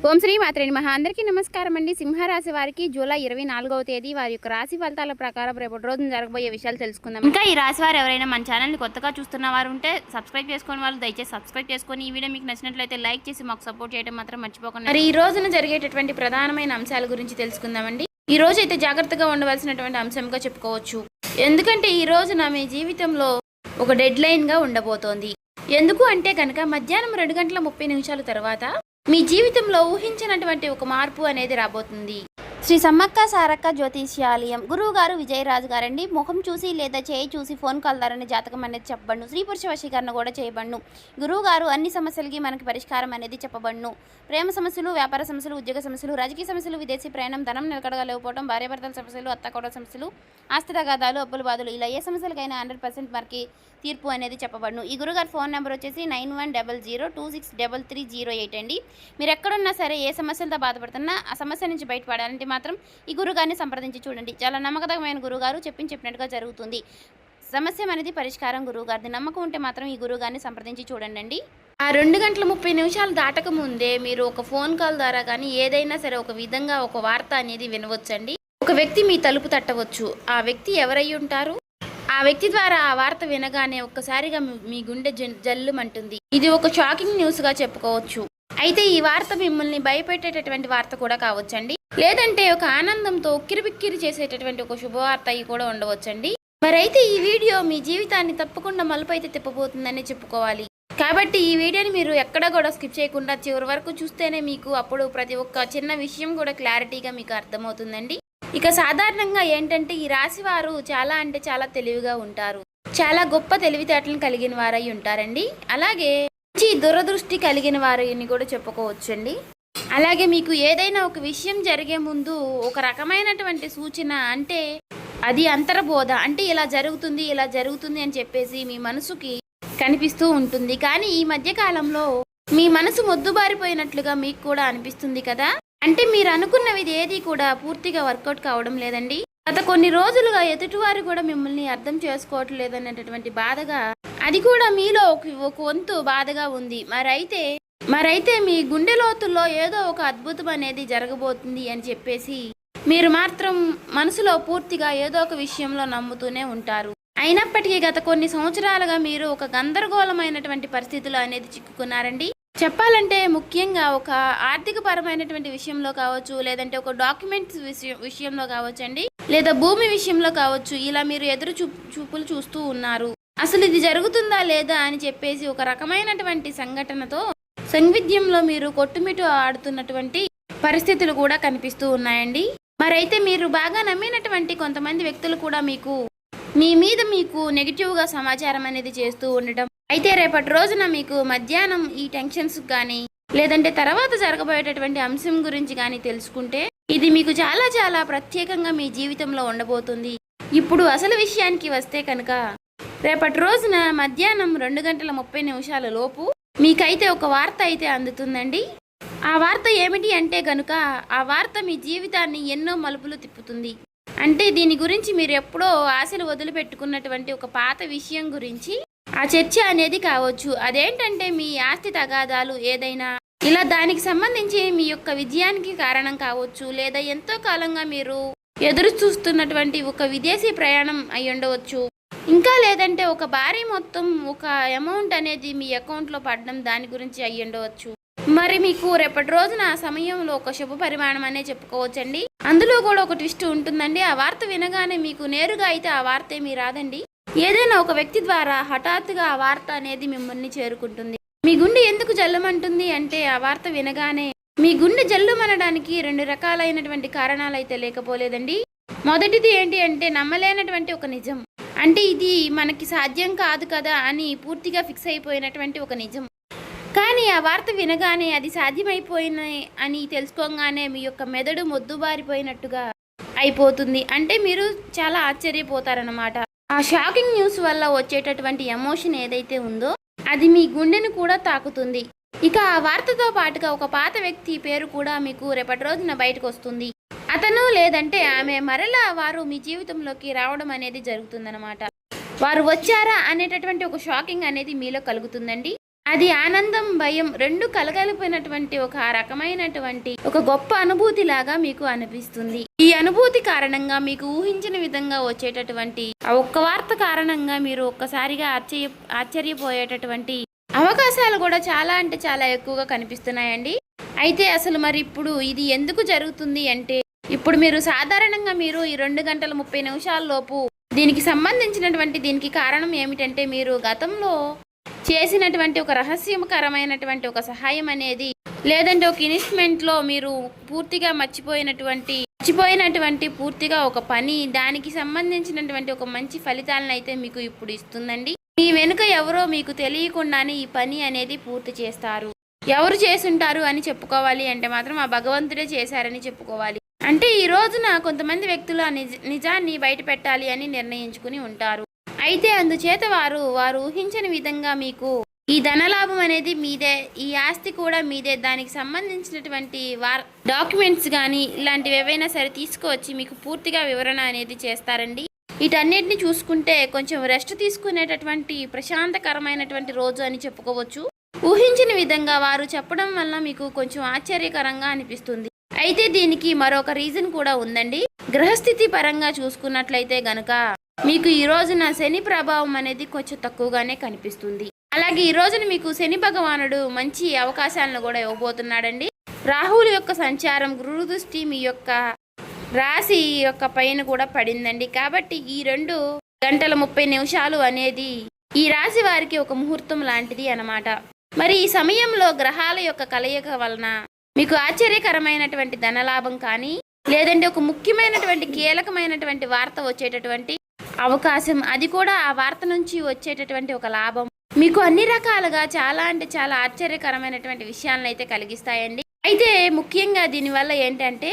ఓం శ్రీ మాత్రే నమః. అందరికీ నమస్కారం అండి. సింహరాశి వారికి జూలై 24వ తేదీ వారి యొక్క రాశి ఫలితాల ప్రకారం రేపటి రోజున జరగబోయే విషయాలు తెలుసుకుందాం. ఇంకా ఈ రాశి వారు ఎవరైనా మన ఛానల్ని కొత్తగా చూస్తున్న వారు ఉంటే సబ్స్క్రైబ్ చేసుకుని వాళ్ళు దయచేసి సబ్స్క్రైబ్ చేసుకొని ఈ వీడియో మీకు నచ్చినట్లయితే లైక్ చేసి మాకు సపోర్ట్ చేయడం మాత్రం మర్చిపోకండి. మరి ఈ రోజున జరిగేటటువంటి ప్రధానమైన అంశాల గురించి తెలుసుకుందామండి. ఈ రోజు అయితే జాగ్రత్తగా ఉండవలసినటువంటి అంశంగా చెప్పుకోవచ్చు. ఎందుకంటే ఈ రోజున మీ జీవితంలో ఒక డెడ్ లైన్గా ఉండబోతోంది. ఎందుకు అంటే కనుక మధ్యాహ్నం 2:30 తర్వాత మీ జీవితంలో ఊహించినటువంటి ఒక మార్పు అనేది రాబోతుంది. శ్రీ సమ్మక్క సారక్క జ్యోతిష్యాలయం గురువు గారు విజయరాజు గారండి. ముఖం చూసి లేదా చేయి చూసి ఫోన్ కాల్ ద్వారా జాతకం అనేది చెప్పబడును. స్త్రీ పురుష వశీకరణ కూడా చేయబడును. గురువు గారు అన్ని సమస్యలకి మనకి పరిష్కారం అనేది చెప్పబడును. ప్రేమ సమస్యలు, వ్యాపార సమస్యలు, ఉద్యోగ సమస్యలు, రాజకీయ సమస్యలు, విదేశీ ప్రయాణం, ధనం నిలకడగా లేకపోవడం, భార్యాభర్తల సమస్యలు, అత్తకోడల సమస్యలు, ఆస్తి తగాదాలు, అప్పుల బాధలు, ఇలా ఏ సమస్యలకైనా 100% మనకి తీర్పు అనేది చెప్పబడును. ఈ గురుగారు ఫోన్ నెంబర్ వచ్చేసి 9100263308 అండి. మీరు ఎక్కడున్నా సరే ఏ సమస్యలతో బాధపడుతున్నా ఆ సమస్య నుంచి బయటపడాలంటే మాత్రం ఈ గురుగారిని సంప్రదించి చూడండి. చాలా నమ్మకమైన గురుగారు చెప్పినట్టుగా జరుగుతుంది. సమస్య అనేది పరిష్కారం గురువుగారిది. నమ్మకం ఉంటే మాత్రం ఈ గురుగారిని సంప్రదించి చూడండి. ఆ 2:30 దాటక ముందే మీరు ఒక ఫోన్ కాల్ ద్వారా కానీ ఏదైనా సరే ఒక విధంగా ఒక వార్త అనేది వినవచ్చండి. ఒక వ్యక్తి మీ తలుపు తట్టవచ్చు. ఆ వ్యక్తి ఎవరై ఉంటారు? ఆ వ్యక్తి ద్వారా ఆ వార్త వినగానే ఒక్కసారిగా మీ గుండె జల్లుమంటుంది. ఇది ఒక షాకింగ్ న్యూస్గా చెప్పుకోవచ్చు. అయితే ఈ వార్త మిమ్మల్ని భయపెట్టేటటువంటి వార్త కూడా కావచ్చండి. లేదంటే ఒక ఆనందంతో ఉక్కిరిబిక్కిరి చేసేటటువంటి ఒక శుభవార్త అయి కూడా ఉండవచ్చండి. మరైతే ఈ వీడియో మీ జీవితాన్ని తప్పకుండా మలుపు అయితే తిప్పబోతుందని చెప్పుకోవాలి. కాబట్టి ఈ వీడియోని మీరు ఎక్కడ కూడా స్కిప్ చేయకుండా చివరి వరకు చూస్తేనే మీకు అప్పుడు ప్రతి ఒక్క చిన్న విషయం కూడా క్లారిటీగా మీకు అర్థమవుతుందండి. ఇక సాధారణంగా ఏంటంటే ఈ రాశి వారు చాలా అంటే చాలా తెలివిగా ఉంటారు. చాలా గొప్ప తెలివితేటలను కలిగిన వారై ఉంటారండి. అలాగే మంచి దురదృష్టి కలిగిన వారిని కూడా చెప్పుకోవచ్చండి. అలాగే మీకు ఏదైనా ఒక విషయం జరిగే ముందు ఒక రకమైనటువంటి సూచన, అంటే అది అంతర్బోధ, అంటే ఇలా జరుగుతుంది అని చెప్పేసి మీ మనసుకి కనిపిస్తూ ఉంటుంది. కానీ ఈ మధ్య కాలంలో మీ మనసు మొద్దుబారిపోయినట్లుగా మీకు కూడా అనిపిస్తుంది కదా. అంటే మీరు అనుకున్నవి ఏది కూడా పూర్తిగా వర్కౌట్ కావడం లేదండి. గత కొన్ని రోజులుగా ఎదుటివారు కూడా మిమ్మల్ని అర్థం చేసుకోవటం లేదనేటటువంటి బాధగా, అది కూడా మీలో ఒక వంతు బాధగా ఉంది. మరైతే మీ గుండె లోతుల్లో ఏదో ఒక అద్భుతం అనేది జరగబోతుంది అని చెప్పేసి మీరు మాత్రం మనసులో పూర్తిగా ఏదో ఒక విషయంలో నమ్ముతూనే ఉంటారు. అయినప్పటికీ గత కొన్ని సంవత్సరాలుగా మీరు ఒక గందరగోళమైనటువంటి పరిస్థితులు అనేది చిక్కుకున్నారండి. చెప్పాలంటే ముఖ్యంగా ఒక ఆర్థిక పరమైనటువంటి విషయంలో కావచ్చు, లేదంటే ఒక డాక్యుమెంట్స్ విషయంలో కావచ్చండి, లేదా భూమి విషయంలో కావచ్చు. ఇలా మీరు ఎదురు చూపులు చూస్తూ ఉన్నారు. అసలు ఇది జరుగుతుందా లేదా అని చెప్పేసి ఒక రకమైనటువంటి సంఘటనతో సంవిధ్యంలో మీరు కొట్టుమిట్టు ఆడుతున్నటువంటి పరిస్థితులు కూడా కనిపిస్తూ ఉన్నాయండి. మరైతే మీరు బాగా నమ్మినటువంటి కొంతమంది వ్యక్తులు కూడా మీ మీద నెగిటివ్గా సమాచారం అనేది చేస్తూ ఉండటం. అయితే రేపటి రోజున మీకు మధ్యాహ్నం ఈ టెన్షన్స్ కానీ, లేదంటే తర్వాత జరగబోయేటటువంటి అంశం గురించి కానీ తెలుసుకుంటే ఇది మీకు చాలా చాలా ప్రత్యేకంగా మీ జీవితంలో ఉండబోతుంది. ఇప్పుడు అసలు విషయానికి వస్తే కనుక రేపటి రోజున మధ్యాహ్నం 2:30 లోపు మీకైతే ఒక వార్త అయితే అందుతుందండి. ఆ వార్త ఏమిటి అంటే కనుక ఆ వార్త మీ జీవితాన్ని ఎన్నో మలుపులు తిప్పుతుంది. అంటే దీని గురించి మీరు ఎప్పుడో ఆశలు వదిలిపెట్టుకున్నటువంటి ఒక పాత విషయం గురించి ఆ చర్చ అనేది కావచ్చు. అదేంటంటే మీ ఆస్తి తగాదాలు ఏదైనా, ఇలా దానికి సంబంధించి మీ యొక్క విజయానికి కారణం కావచ్చు, లేదా ఎంతో కాలంగా మీరు ఎదురు చూస్తున్నటువంటి ఒక విదేశీ ప్రయాణం అయి ఉండవచ్చు. ఇంకా లేదంటే ఒక భారీ మొత్తం ఒక అమౌంట్ అనేది మీ అకౌంట్లో పడడం, దాని గురించి అయి ఉండవచ్చు. మరి మీకు రేపటి రోజున ఆ సమయంలో ఒక శుభ పరిమాణం అనే చెప్పుకోవచ్చండి. అందులో కూడా ఒక ట్విస్ట్ ఉంటుందండి. ఆ వార్త వినగానే మీకు నేరుగా అయితే ఆ వార్త ఏమీ రాదండి. ఏదైనా ఒక వ్యక్తి ద్వారా హఠాత్తుగా ఆ వార్త అనేది మిమ్మల్ని చేరుకుంటుంది. మీ గుండె ఎందుకు జల్లుమంటుంది అంటే ఆ వార్త వినగానే మీ గుండె జల్లుమనడానికి 2 రకాలైనటువంటి కారణాలు అయితే లేకపోలేదండి. మొదటిది ఏంటి అంటే నమ్మలేనటువంటి ఒక నిజం. అంటే ఇది మనకి సాధ్యం కాదు కదా అని పూర్తిగా ఫిక్స్ అయిపోయినటువంటి ఒక నిజం. కానీ ఆ వార్త వినగానే అది సాధ్యమైపోయినాయి అని తెలుసుకోగానే మీ యొక్క మెదడు మొద్దుబారిపోయినట్టుగా అయిపోతుంది. అంటే మీరు చాలా ఆశ్చర్యపోతారన్నమాట. ఆ షాకింగ్ న్యూస్ వల్ల వచ్చేటటువంటి ఎమోషన్ ఏదైతే ఉందో అది మీ గుండెను కూడా తాకుతుంది. ఇక ఆ వార్తతో పాటుగా ఒక పాత వ్యక్తి పేరు కూడా మీకు రేపటి రోజున బయటకు వస్తుంది. అతను లేదంటే ఆమె మరలా వారు మీ జీవితంలోకి రావడం అనేది జరుగుతుందన్నమాట. వారు వచ్చారా అనేటటువంటి ఒక షాకింగ్ అనేది మీలో కలుగుతుందండి. అది ఆనందం, భయం 2 కలగలిపినటువంటి ఒక రకమైనటువంటి ఒక గొప్ప అనుభూతిలాగా మీకు అనిపిస్తుంది. ఈ అనుభూతి కారణంగా మీకు ఊహించిన విధంగా వచ్చేటటువంటి ఆ ఒక్క వార్త కారణంగా మీరు ఒక్కసారిగా ఆశ్చర్యపోయేటటువంటి అవకాశాలు కూడా చాలా అంటే చాలా ఎక్కువగా కనిపిస్తున్నాయండి. అయితే అసలు మరి ఇప్పుడు ఇది ఎందుకు జరుగుతుంది అంటే, ఇప్పుడు మీరు సాధారణంగా మీరు ఈ 2 గంటల 30 నిమిషాల లోపు దీనికి కారణం ఏమిటంటే, మీరు గతంలో చేసినటువంటి ఒక రహస్యకరమైనటువంటి ఒక సహాయం అనేది, లేదంటే ఒక ఇన్వెస్ట్మెంట్లో మీరు పూర్తిగా మర్చిపోయినటువంటి పూర్తిగా ఒక పని, దానికి సంబంధించినటువంటి ఒక మంచి ఫలితాలను అయితే మీకు ఇప్పుడు ఇస్తుందండి. మీ వెనుక ఎవరో మీకు తెలియకుండానే ఈ పని అనేది పూర్తి చేస్తారు. ఎవరు చేసుంటారు అని చెప్పుకోవాలి అంటే మాత్రం ఆ భగవంతుడే చేశారని చెప్పుకోవాలి. అంటే ఈ రోజున కొంతమంది వ్యక్తులు ఆ నిజాన్ని బయట పెట్టాలి అని నిర్ణయించుకుని ఉంటారు. అయితే అందుచేత వారు ఊహించని విధంగా మీకు ఈ ధనలాభం అనేది మీదే, ఈ ఆస్తి కూడా మీదే, దానికి సంబంధించినటువంటి డాక్యుమెంట్స్ కానీ ఇలాంటివి ఏవైనా సరే తీసుకువచ్చి మీకు పూర్తిగా వివరణ అనేది చేస్తారండి. వీటన్నిటిని చూసుకుంటే కొంచెం రెస్ట్ తీసుకునేటటువంటి ప్రశాంతకరమైనటువంటి రోజు అని చెప్పుకోవచ్చు. ఊహించిన విధంగా వారు చెప్పడం వల్ల మీకు కొంచెం ఆశ్చర్యకరంగా అనిపిస్తుంది. అయితే దీనికి మరొక రీజన్ కూడా ఉందండి. గ్రహస్థితి పరంగా చూసుకున్నట్లయితే గనుక మీకు ఈ రోజున శని ప్రభావం అనేది కొంచెం తక్కువగానే కనిపిస్తుంది. అలాగే ఈ రోజున మీకు శని భగవానుడు మంచి అవకాశాలను కూడా ఇవ్వబోతున్నాడండి. రాహువుల యొక్క సంచారం, గురు దృష్టి మీ యొక్క రాశి యొక్క పైన కూడా పడిందండి. కాబట్టి ఈ 2 గంటల 30 నిమిషాలు అనేది ఈ రాశి వారికి ఒక ముహూర్తం లాంటిది అన్నమాట. మరి ఈ సమయంలో గ్రహాల యొక్క కలయిక వలన మీకు ఆశ్చర్యకరమైనటువంటి ధనలాభం కానీ, లేదంటే ఒక ముఖ్యమైనటువంటి కీలకమైనటువంటి వార్త వచ్చేటటువంటి అవకాశం, అది కూడా ఆ వార్త నుంచి వచ్చేటటువంటి ఒక లాభం మీకు అన్ని రకాలుగా చాలా అంటే చాలా ఆశ్చర్యకరమైనటువంటి విషయాలను అయితే కలిగిస్తాయండి. అయితే ముఖ్యంగా దీనివల్ల ఏంటంటే,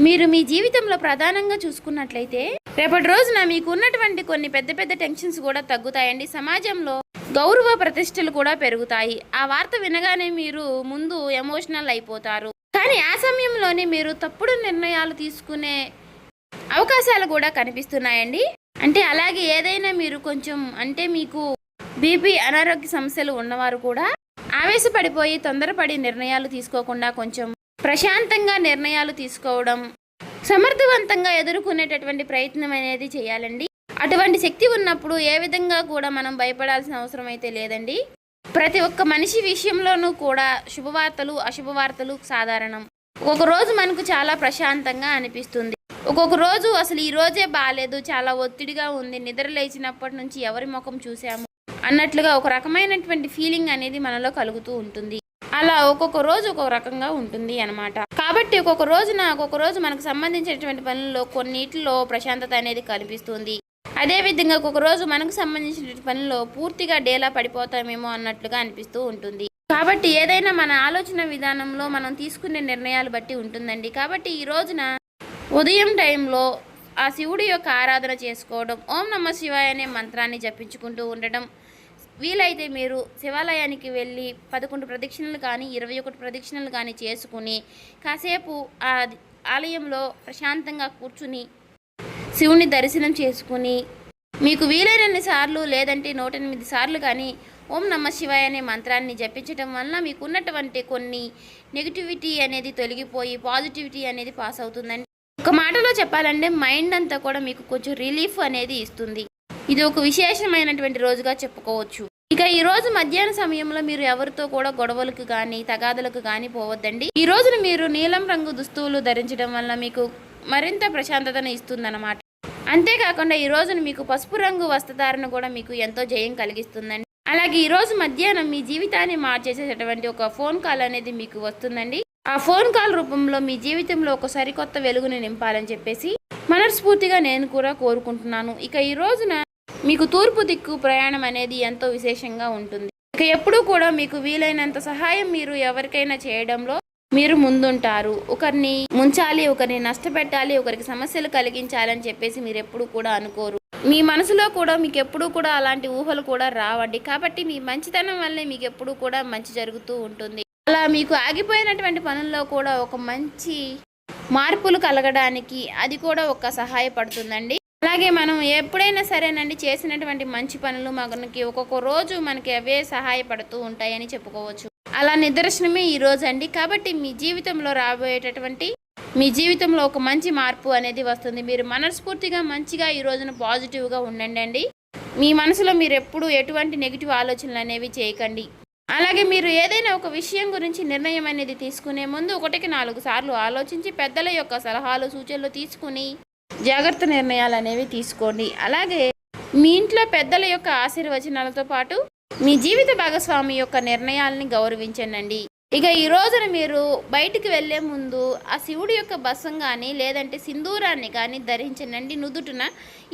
మీరు మీ జీవితంలో ప్రధానంగా చూసుకున్నట్లయితే రేపటి రోజున మీకు ఉన్నటువంటి కొన్ని పెద్ద పెద్ద టెన్షన్స్ కూడా తగ్గుతాయండి. సమాజంలో గౌరవ ప్రతిష్టలు కూడా పెరుగుతాయి. ఆ వార్త వినగానే మీరు ముందు ఎమోషనల్ అయిపోతారు. కానీ ఆ సమయంలోనే మీరు తప్పుడు నిర్ణయాలు తీసుకునే అవకాశాలు కూడా కనిపిస్తున్నాయండి. అంటే అలాగే ఏదైనా మీరు కొంచెం అంటే మీకు బీపీ, అనారోగ్య సమస్యలు ఉన్నవారు కూడా ఆవేశపడిపోయి తొందరపడి నిర్ణయాలు తీసుకోకుండా కొంచెం ప్రశాంతంగా నిర్ణయాలు తీసుకోవడం, సమర్థవంతంగా ఎదుర్కొనేటటువంటి ప్రయత్నం అనేది చేయాలండి. అటువంటి శక్తి ఉన్నప్పుడు ఏ విధంగా కూడా మనం భయపడాల్సిన అవసరం అయితే లేదండి. ప్రతి ఒక్క మనిషి విషయంలోనూ కూడా శుభవార్తలు, అశుభవార్తలు సాధారణం. ఒక్కొక్క రోజు మనకు చాలా ప్రశాంతంగా అనిపిస్తుంది. ఒక్కొక్క రోజు అసలు ఈ రోజే బాగాలేదు, చాలా ఒత్తిడిగా ఉంది, నిద్ర లేచినప్పటి నుంచి ఎవరి ముఖం చూసాము అన్నట్లుగా ఒక రకమైనటువంటి ఫీలింగ్ అనేది మనలో కలుగుతూ ఉంటుంది. అలా ఒక్కొక్క రోజు ఒక్కొక్క రకంగా ఉంటుంది అన్నమాట. కాబట్టి ఒక్కొక్క రోజు మనకు సంబంధించినటువంటి పనుల్లో కొన్నిటిలో ప్రశాంతత అనేది కనిపిస్తుంది. అదేవిధంగా ఒక్కొక్క రోజు మనకు సంబంధించిన పనుల్లో పూర్తిగా డేలా పడిపోతామేమో అన్నట్లుగా అనిపిస్తూ ఉంటుంది. కాబట్టి ఏదైనా మన ఆలోచన విధానంలో మనం తీసుకునే నిర్ణయాలు బట్టి ఉంటుందండి. కాబట్టి ఈ రోజున ఉదయం టైంలో ఆ శివుడి యొక్క ఆరాధన చేసుకోవడం, ఓం నమః శివాయ అనే మంత్రాన్ని జపించుకుంటూ ఉండడం, వీలైతే మీరు శివాలయానికి వెళ్ళి 11 ప్రదక్షిణలు కానీ 21 ప్రదక్షిణలు కానీ చేసుకుని కాసేపు ఆ ఆలయంలో ప్రశాంతంగా కూర్చుని శివుని దర్శనం చేసుకుని మీకు వీలైనన్ని సార్లు లేదంటే 108 సార్లు కానీ ఓం నమః శివాయ అనే మంత్రాన్ని జపించడం వల్ల మీకు ఉన్నటువంటి కొన్ని నెగిటివిటీ అనేది తొలగిపోయి పాజిటివిటీ అనేది పాస్ అవుతుందండి. ఒక మాటలో చెప్పాలంటే మైండ్ అంతా కూడా మీకు కొంచెం రిలీఫ్ అనేది ఇస్తుంది. ఇది ఒక విశేషమైనటువంటి రోజుగా చెప్పుకోవచ్చు. ఇక ఈ రోజు మధ్యాహ్న సమయంలో మీరు ఎవరితో కూడా గొడవలకు కానీ తగాదలకు కానీ పోవద్దండి. ఈ రోజున మీరు నీలం రంగు దుస్తువులు ధరించడం వల్ల మీకు మరింత ప్రశాంతతను ఇస్తుందన్నమాట. అంతేకాకుండా ఈ రోజున మీకు పసుపు రంగు వస్త్రధారణ కూడా మీకు ఎంతో జయం కలిగిస్తుందండి. అలాగే ఈ రోజు మధ్యాహ్నం మీ జీవితాన్ని మార్చేసేటటువంటి ఒక ఫోన్ కాల్ అనేది మీకు వస్తుందండి. ఆ ఫోన్ కాల్ రూపంలో మీ జీవితంలో ఒక సరికొత్త వెలుగుని నింపాలని చెప్పేసి మనస్ఫూర్తిగా నేను కూడా కోరుకుంటున్నాను. ఇక ఈ రోజున మీకు తూర్పు దిక్కు ప్రయాణం అనేది ఎంతో విశేషంగా ఉంటుంది. ఇక ఎప్పుడూ కూడా మీకు వీలైనంత సహాయం మీరు ఎవరికైనా చేయడంలో మీరు ముందుంటారు. ఒకరిని ముంచాలి, ఒకరిని నష్టపెట్టాలి, ఒకరికి సమస్యలు కలిగించాలని చెప్పేసి మీరు ఎప్పుడు కూడా అనుకోరు. మీ మనసులో కూడా మీకు ఎప్పుడూ కూడా అలాంటి ఊహలు కూడా రావండి. కాబట్టి మీ మంచితనం వల్లే మీకు ఎప్పుడూ కూడా మంచి జరుగుతూ ఉంటుంది. అలా మీకు ఆగిపోయినటువంటి పనుల్లో కూడా ఒక మంచి మార్పులు కలగడానికి అది కూడా ఒక సహాయపడుతుందండి. అలాగే మనం ఎప్పుడైనా సరేనండి చేసినటువంటి మంచి పనులు మనకి ఒక్కొక్క రోజు మనకి అవే సహాయపడుతూ ఉంటాయని చెప్పుకోవచ్చు. అలా నిదర్శనమే ఈరోజు అండి. కాబట్టి మీ జీవితంలో రాబోయేటటువంటి మీ జీవితంలో ఒక మంచి మార్పు అనేది వస్తుంది. మీరు మనస్ఫూర్తిగా మంచిగా ఈ రోజున పాజిటివ్గా ఉండండి. మీ మనసులో మీరు ఎప్పుడు ఎటువంటి నెగిటివ్ ఆలోచనలు అనేవి చేయకండి. అలాగే మీరు ఏదైనా ఒక విషయం గురించి నిర్ణయం అనేది తీసుకునే ముందు 1కి 4 సార్లు ఆలోచించి పెద్దల యొక్క సలహాలు సూచనలు తీసుకుని జాగ్రత్త నిర్ణయాలు అనేవి తీసుకోండి. అలాగే మీ ఇంట్లో పెద్దల యొక్క ఆశీర్వచనాలతో పాటు మీ జీవిత భాగస్వామి యొక్క నిర్ణయాలని గౌరవించండి. ఇక ఈ రోజున మీరు బయటికి వెళ్ళే ముందు ఆ శివుడి యొక్క బసం కానీ లేదంటే సింధూరాన్ని కానీ ధరించండి నుదుటిన.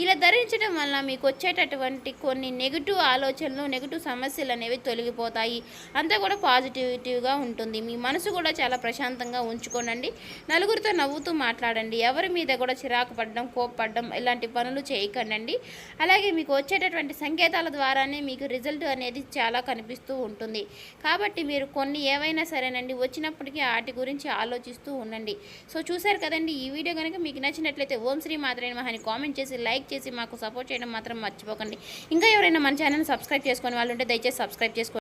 ఇలా ధరించడం వల్ల మీకు వచ్చేటటువంటి కొన్ని నెగిటివ్ ఆలోచనలు నెగిటివ్ సమస్యలు అనేవి తొలగిపోతాయి. అంతా కూడా పాజిటివిటీగా ఉంటుంది. మీ మనసు కూడా చాలా ప్రశాంతంగా ఉంచుకోనండి. నలుగురితో నవ్వుతూ మాట్లాడండి. ఎవరి మీద కూడా చిరాకు పడడం కోప్పడడం ఇలాంటి పనులు చేయకండి. అలాగే మీకు వచ్చేటటువంటి సంకేతాల ద్వారానే మీకు రిజల్ట్ అనేది చాలా కనిపిస్తూ ఉంటుంది. కాబట్టి మీరు కొన్ని ఏవైనా సరేనండి వచ్చినప్పటికీ వాటి గురించి ఆలోచిస్తూ ఉండండి. సో చూశారు కదండి, ఈ వీడియో కనుక మీకు నచ్చినట్లయితే ఓం శ్రీ మాత్రే నమః అని కామెంట్ చేసి లైక్ చేసి మాకు సపోర్ట్ చేయడం మాత్రం మర్చిపోకండి. ఇంకా ఎవరైనా మన ఛానల్ సబ్స్క్రైబ్ చేసుకునే వాళ్ళు ఉంటే దయచేసి సబ్స్క్రైబ్ చేసుకోండి.